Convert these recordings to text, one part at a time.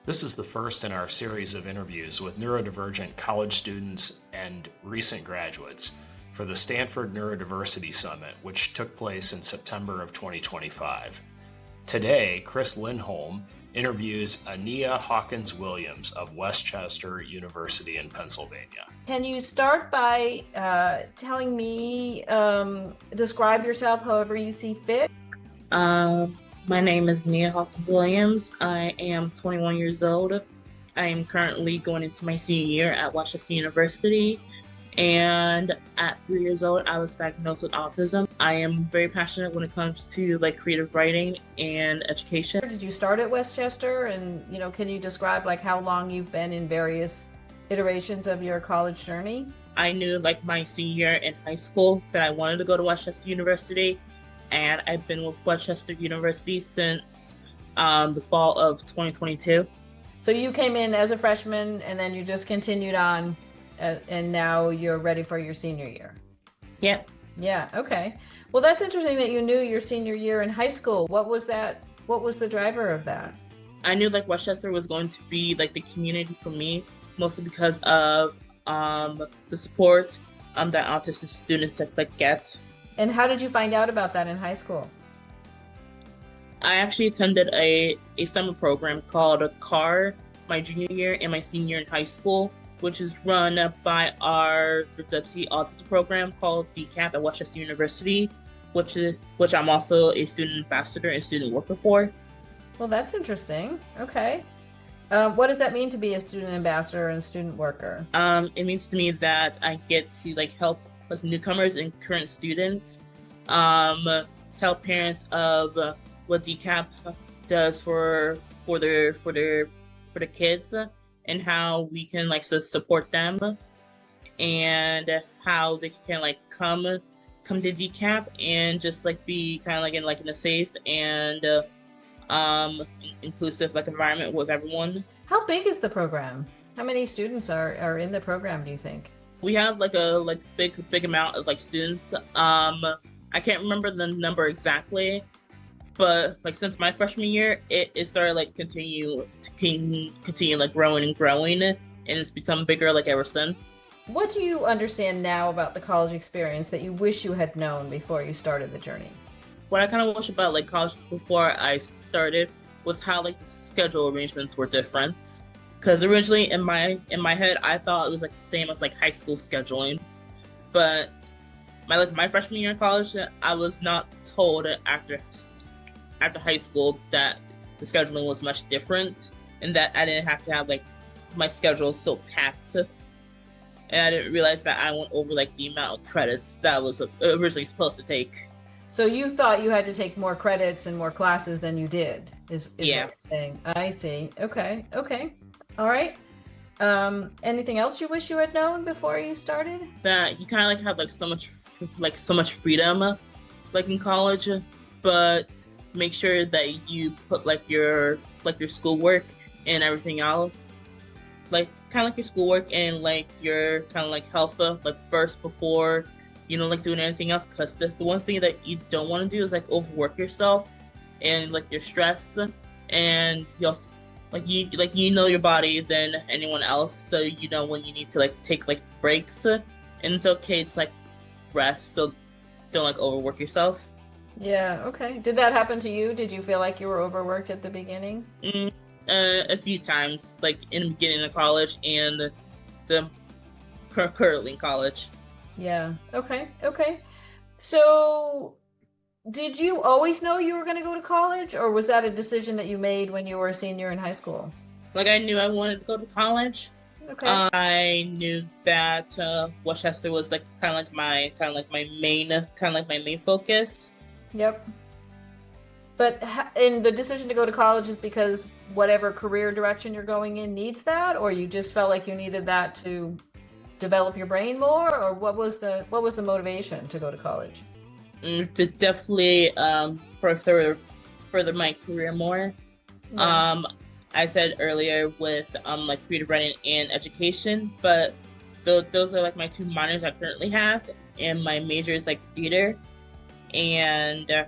This is the first in our series of interviews with neurodivergent college students and recent graduates for the Stanford Neurodiversity Summit, which took place in September of 2025. Today, Chris Lindholm interviews Ania Hawkins-Williams of Westchester University in Pennsylvania. Can you start by telling me, describe yourself however you see fit? My name is Ania Hawkins-Williams. I am 21 years old. I am currently going into my senior year at Westchester University. And at 3 years old, I was diagnosed with autism. I am very passionate when it comes to creative writing and education. Did you start at Westchester? And, can you describe how long you've been in various iterations of your college journey? I knew my senior year in high school that I wanted to go to Westchester University. And I've been with Westchester University since the fall of 2022. So you came in as a freshman and then you just continued on and now you're ready for your senior year. Yep. Yeah, okay. Well, that's interesting that you knew your senior year in high school. What was that? What was the driver of that? I knew Westchester was going to be the community for me, mostly because of the support that autistic students get. And how did you find out about that in high school? I actually attended a summer program called CAR my junior year and my senior year in high school, which is run by our Neurodiversity Autism program called DCAP at Westchester University, which I'm also a student ambassador and student worker for. Well, that's interesting. Okay. What does that mean to be a student ambassador and student worker? It means to me that I get to help newcomers and current students, tell parents of what DCAP does for the kids and how we can support them and how they can come to DCAP and just be in a safe and inclusive environment with everyone. How big is the program? How many students are in the program, do you think? We have a big amount of students. I can't remember the number exactly, but since my freshman year, it started continue growing and growing, and it's become bigger ever since. What do you understand now about the college experience that you wish you had known before you started the journey? What I kind of wish about college before I started was how the schedule arrangements were different. Because originally in my head, I thought it was the same as high school scheduling, but my freshman year in college, I was not told after high school that the scheduling was much different, and that I didn't have to have my schedule so packed, and I didn't realize that I went over the amount of credits that I was originally supposed to take. So you thought you had to take more credits and more classes than you did, is yeah. What you're saying. I see. Okay. All right. Anything else you wish you had known before you started? That you kind of have so much freedom in college, but make sure that you put your schoolwork and everything else, your schoolwork and your health first before doing anything else. Because the one thing that you don't want to do is overwork yourself and your stress, and you also you know your body than anyone else, so you know when you need to take breaks, and it's okay to rest, so don't overwork yourself. Yeah, okay. Did that happen to you? Did you feel like you were overworked at the beginning? A few times, in the beginning of college and the currently in college. Yeah, okay. So did you always know you were going to go to college, or was that a decision that you made when you were a senior in high school? I knew I wanted to go to college. Okay. I knew that Westchester was my main focus. Yep. But and the decision to go to college is because whatever career direction you're going in needs that, or you just felt like you needed that to develop your brain more, or what was the motivation to go to college? To definitely further my career more. Yeah. I said earlier with creative writing and education, but those are my two minors I currently have, and my major is theater. And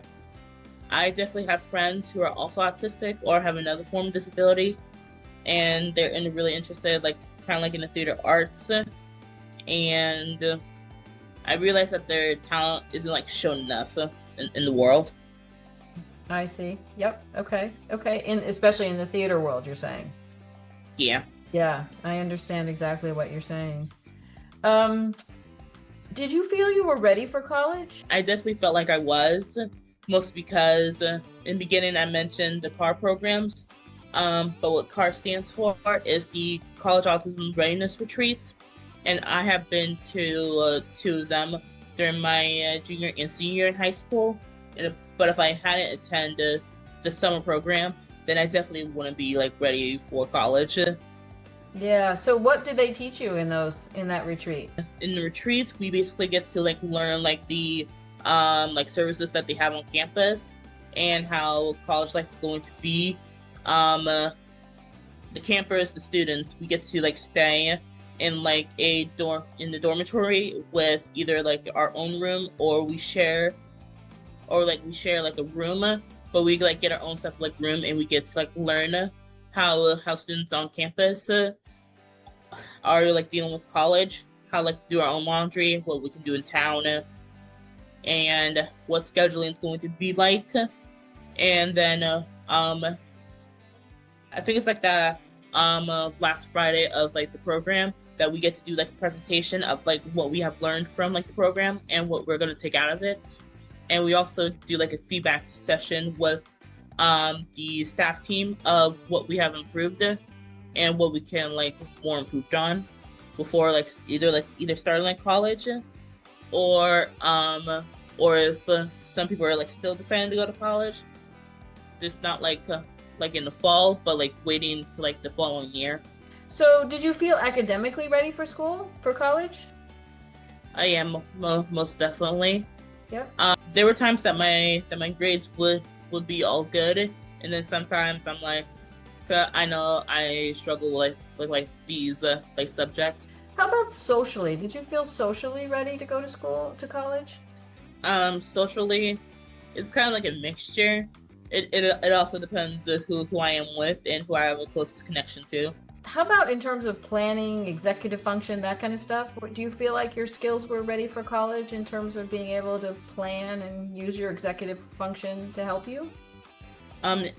I definitely have friends who are also autistic or have another form of disability, and they're really interested, like kind of like in the theater arts, and I realized that their talent isn't like shown enough in the world. I see. Yep. Okay. Okay. Especially in the theater world, you're saying. Yeah. Yeah, I understand exactly what you're saying. Um, did you feel you were ready for college? I definitely felt like I was, mostly because in the beginning I mentioned the CAR programs. But what CAR stands for is the College Autism Readiness Retreat, and I have been to two of them during my junior and senior year in high school. But if I hadn't attended the summer program, then I definitely wouldn't be like ready for college. Yeah. So what did they teach you in that retreat? In the retreat, we basically get to like learn like the like services that they have on campus and how college life is going to be. The campers, the students, we get to like stay in like in the dormitory with either like our own room, or we share like a room, but we like get our own separate like room, and we get to like learn how students on campus are like dealing with college, how like to do our own laundry, what we can do in town, and what scheduling is going to be like. And then I think it's like the last Friday of like the program that we get to do like a presentation of like what we have learned from like the program and what we're going to take out of it. And we also do like a feedback session with the staff team of what we have improved and what we can like more improved on before like either starting like college, or if some people are like still deciding to go to college, just not like in the fall, but like waiting to like the following year. So did you feel academically ready for college? I am most definitely. Yep. There were times that my grades would be all good, and then sometimes I'm like, I know I struggle with these like subjects. How about socially? Did you feel socially ready to go to college? Socially, it's kind of like a mixture. It also depends on who I am with and who I have a close connection to. How about in terms of planning, executive function, that kind of stuff? Do you feel like your skills were ready for college in terms of being able to plan and use your executive function to help you?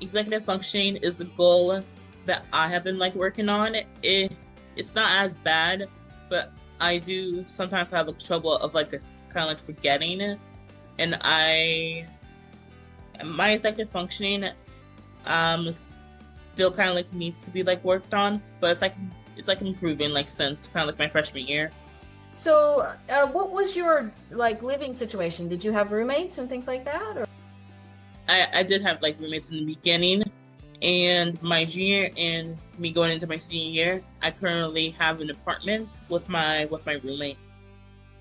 Executive functioning is a goal that I have been like working on. It's not as bad, but I do sometimes have trouble of like kind of like forgetting it, and my executive functioning still kind of like needs to be like worked on, but it's like improving like since kind of like my freshman year. So what was your like living situation? Did you have roommates and things like that, or? I did have like roommates in the beginning, and my junior and me going into my senior year, I currently have an apartment with my roommate.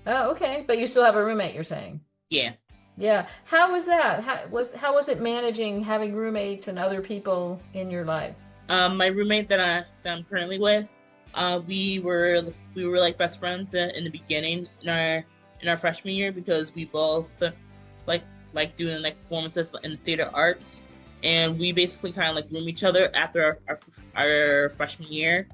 Oh, okay. But you still have a roommate, you're saying? Yeah. Yeah. How was that? How was it managing having roommates and other people in your life? My roommate that I'm currently with, we were like best friends in the beginning in our freshman year, because we both like doing like performances in the theater arts, and we basically kind of like room each other after our freshman year,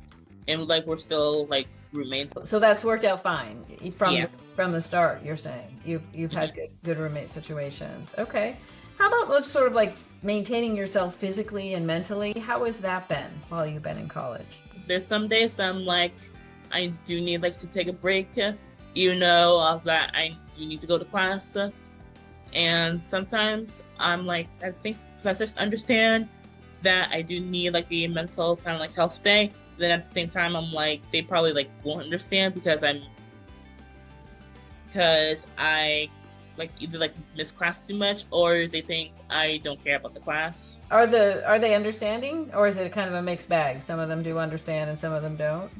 and like we're still like roommates. So that's worked out fine Yeah. from the start. You're saying you've had good roommate situations. Okay. How about let's sort of like maintaining yourself physically and mentally? How has that been while you've been in college? There's some days that I'm like, I do need like to take a break, even though that I do need to go to class. And sometimes I'm like, I think professors understand that I do need like a mental kind of like health day. Then at the same time, I'm like, they probably like won't understand because I like either like miss class too much, or they think I don't care about the class. Are they understanding, or is it kind of a mixed bag? Some of them do understand and some of them don't.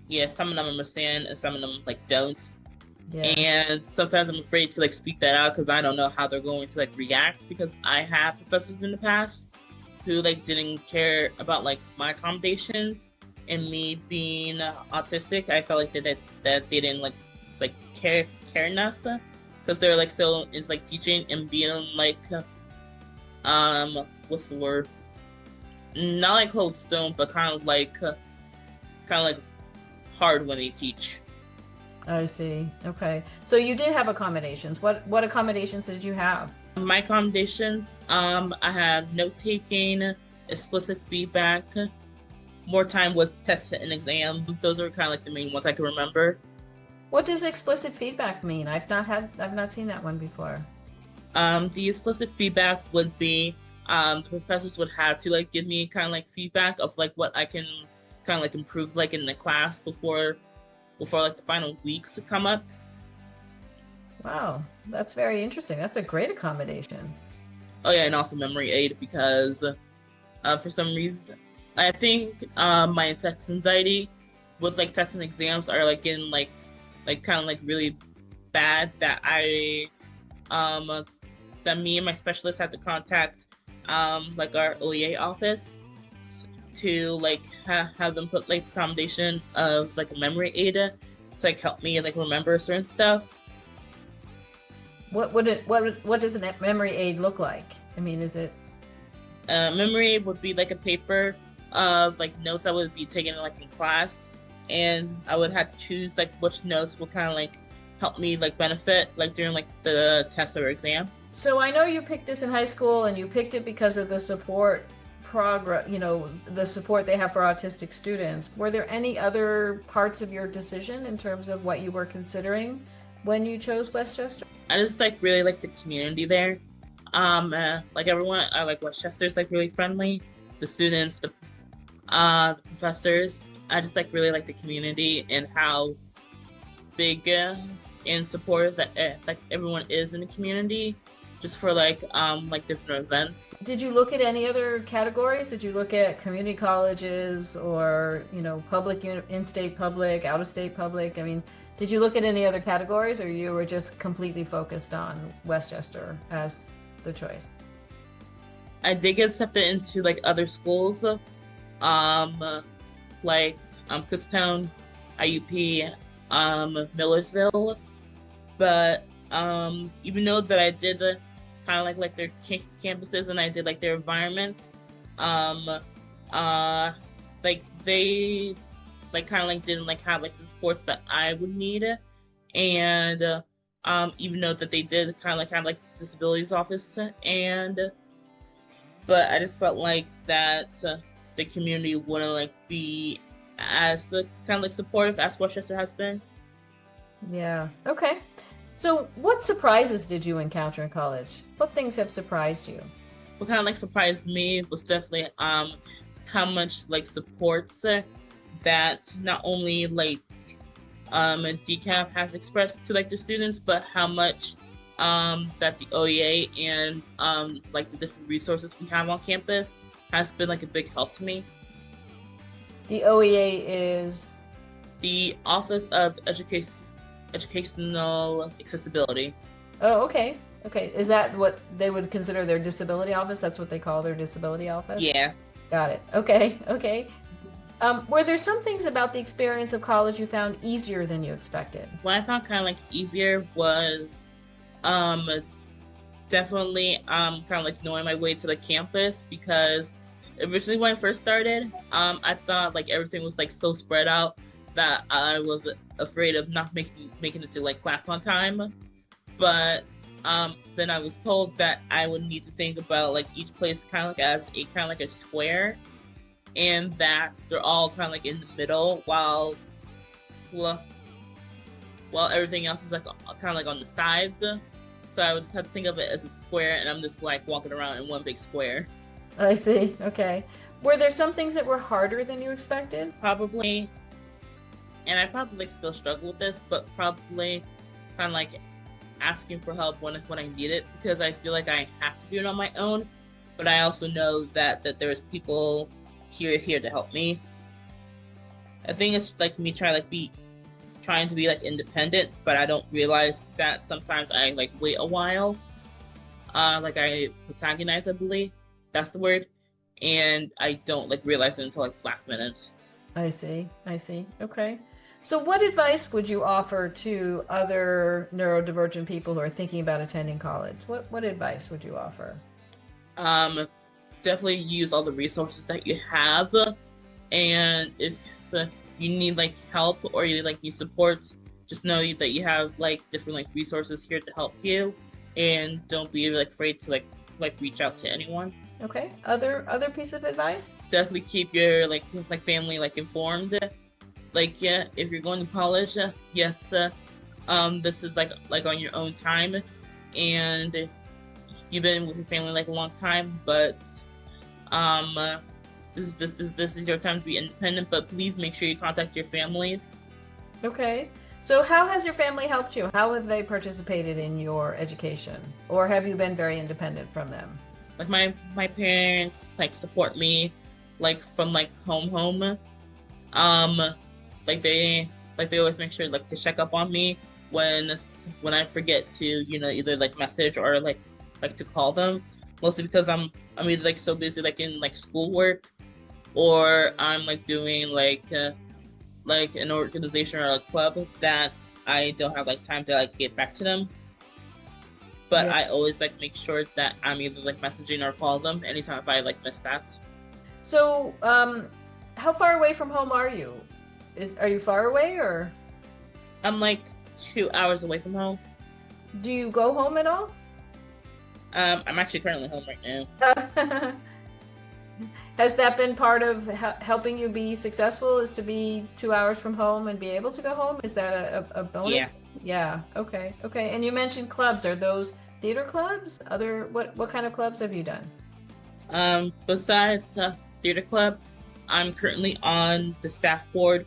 Yeah, some of them understand and some of them like don't. Yeah. And sometimes I'm afraid to like speak that out because I don't know how they're going to like react, because I have professors in the past who like didn't care about like my accommodations, and me being autistic, I felt like that they didn't like care enough, because they're like still is like teaching and being like what's the word, not like cold stone, but kind of like hard when they teach. I see. Okay. So you did have accommodations. What accommodations did you have? My accommodations, I have note taking, explicit feedback, more time with tests and exam. Those are kind of like the main ones I can remember. What does explicit feedback mean? I've not seen that one before. The explicit feedback would be the professors would have to like give me kind of like feedback of like what I can kind of like improve like in the class before like the final weeks come up. Wow, that's very interesting. That's a great accommodation. Oh yeah, and also memory aid because for some reason I think my text anxiety with like tests and exams are like getting like kind of like really bad that I that me and my specialist had to contact like our OEA office to like have them put like the accommodation of like a memory aid to like help me like remember certain stuff. What does a memory aid look like? I mean, is it Memory aid would be like a paper of like notes I would be taking like in class, and I would have to choose like which notes would kind of like help me like benefit like during like the test or exam. so I know you picked this in high school and you picked it because of the support progress, the support they have for autistic students. Were there any other parts of your decision in terms of what you were considering when you chose Westchester? I just like really like the community there. Like everyone, I like Westchester's like really friendly. The students, the professors. I just like really like the community and how big and supportive that like everyone is in the community. Just for like different events. Did you look at any other categories? Did you look at community colleges or, public, in-state public, out-of-state public? I mean, did you look at any other categories or you were just completely focused on Westchester as the choice? I did get accepted into like other schools, like Kutztown, IUP, Millersville, but even though that I did kind of like their campuses and I did like their environments, like they like kind of like didn't like have like the supports that I would need, and even though that they did kind of like have like disabilities office, but I just felt like that the community wouldn't like be as kind of like supportive as Westchester has been. Yeah. Okay. So what surprises did you encounter in college? What things have surprised you? What kind of like surprised me was definitely how much like supports that not only like DCAP has expressed to like the students, but how much that the OEA and like the different resources we have on campus has been like a big help to me. The OEA is the Office of Educational Accessibility. Oh, okay. Okay. Is that what they would consider their disability office? That's what they call their disability office? Yeah. Got it. Okay. Okay. Were there some things about the experience of college you found easier than you expected? What I found kind of like easier was definitely kind of like knowing my way to the campus, because originally when I first started, I thought like everything was like so spread out that I was afraid of not making it to like class on time. But then I was told that I would need to think about like each place kind of like as a kind of like a square, and that they're all kind of like in the middle while everything else is like kind of like on the sides. So I would just have to think of it as a square, and I'm just like walking around in one big square. I see. Okay. Were there some things that were harder than you expected? Probably, and I probably like still struggle with this, but probably kind of like asking for help when I need it, because I feel like I have to do it on my own, but I also know that there's people here to help me. I think it's like me trying to be like independent, but I don't realize that sometimes I like wait a while. Like I protagonize, I believe that's the word, and I don't like realize it until like the last minute. I see. Okay. So what advice would you offer to other neurodivergent people who are thinking about attending college? What advice would you offer? definitely use all the resources that you have. And if you need like help or you like need support, just know that you have like different like resources here to help you, and don't be like afraid to like reach out to anyone. Okay. Other piece of advice? Definitely keep your like family like informed. Like yeah, if you're going to college, yes, this is like on your own time, and you've been with your family like a long time, but um, this is your time to be independent. But please make sure you contact your families. Okay. So how has your family helped you? How have they participated in your education? Or have you been very independent from them? Like my parents like support me, like from like home. Um, they always make sure like to check up on me when I forget to either like message or like to call them. Mostly because I'm either like so busy like in like schoolwork, or I'm like doing like an organization or a club that I don't have like time to like get back to them. But Yeah. I always like make sure that I'm either like messaging or call them anytime if I like miss that. So, how far away from home are you? Are you far away, or I'm like 2 hours away from home. do you go home at all? I'm actually currently home right now. Has that been part of helping you be successful, is to be 2 hours from home and be able to go home? Is that a bonus? Yeah. Yeah. Okay. Okay. And you mentioned clubs. Are those theater clubs? What kind of clubs have you done? Besides the theater club, I'm currently on the staff board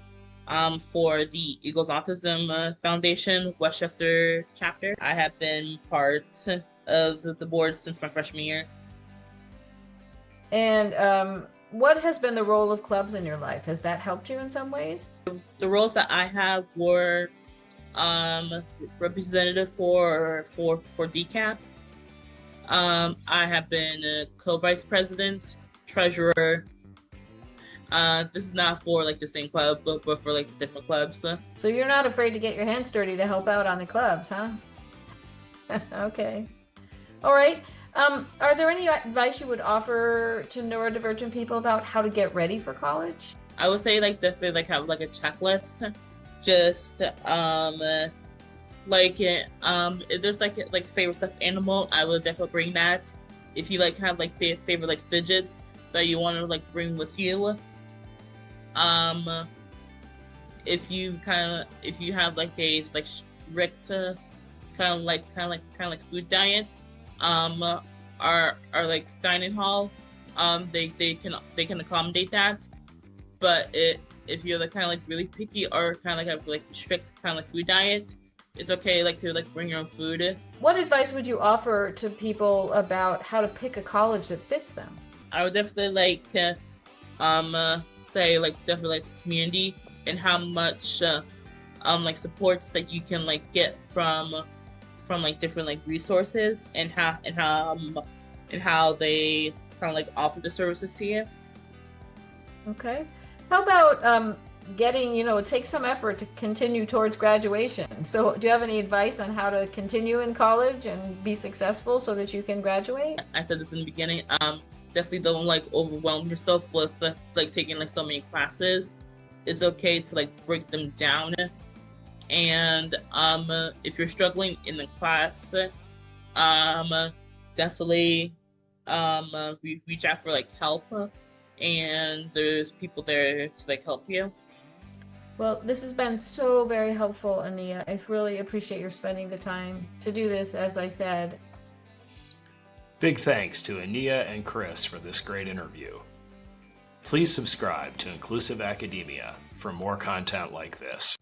for the Eagles Autism Foundation Westchester chapter. I have been part of the board since my freshman year. And what has been the role of clubs in your life? Has that helped you in some ways? The roles that I have were representative for DCAP. I have been a co-vice president, treasurer. This is not for like the same club, but for like different clubs. So you're not afraid to get your hands dirty to help out on the clubs, huh? Okay. All right. Are there any advice you would offer to neurodivergent people about how to get ready for college? I would say like definitely like have like a checklist. Just if there's like favorite stuffed animal, I would definitely bring that. If you like have like favorite like fidgets that you want to like bring with you. If you have like a like strict kind of like food diet, our like dining hall, they can accommodate that. But if you're like kind of like really picky or kind of like have like strict kind of like food diet, it's okay like to like bring your own food. What advice would you offer to people about how to pick a college that fits them? I would definitely like say like definitely like the community and how much like supports that you can like get from like different like resources, and how they kind of like offer the services to you. Okay. How about getting, it takes some effort to continue towards graduation. So do you have any advice on how to continue in college and be successful so that you can graduate? I said this in the beginning. Definitely don't like overwhelm yourself with like taking like so many classes. It's okay to like break them down. And if you're struggling in the class, definitely reach out for like help, and there's people there to like help you. Well, this has been so very helpful, Ania. I really appreciate your spending the time to do this, as I said. Big thanks to Ania and Chris for this great interview. Please subscribe to Inclusive Academia for more content like this.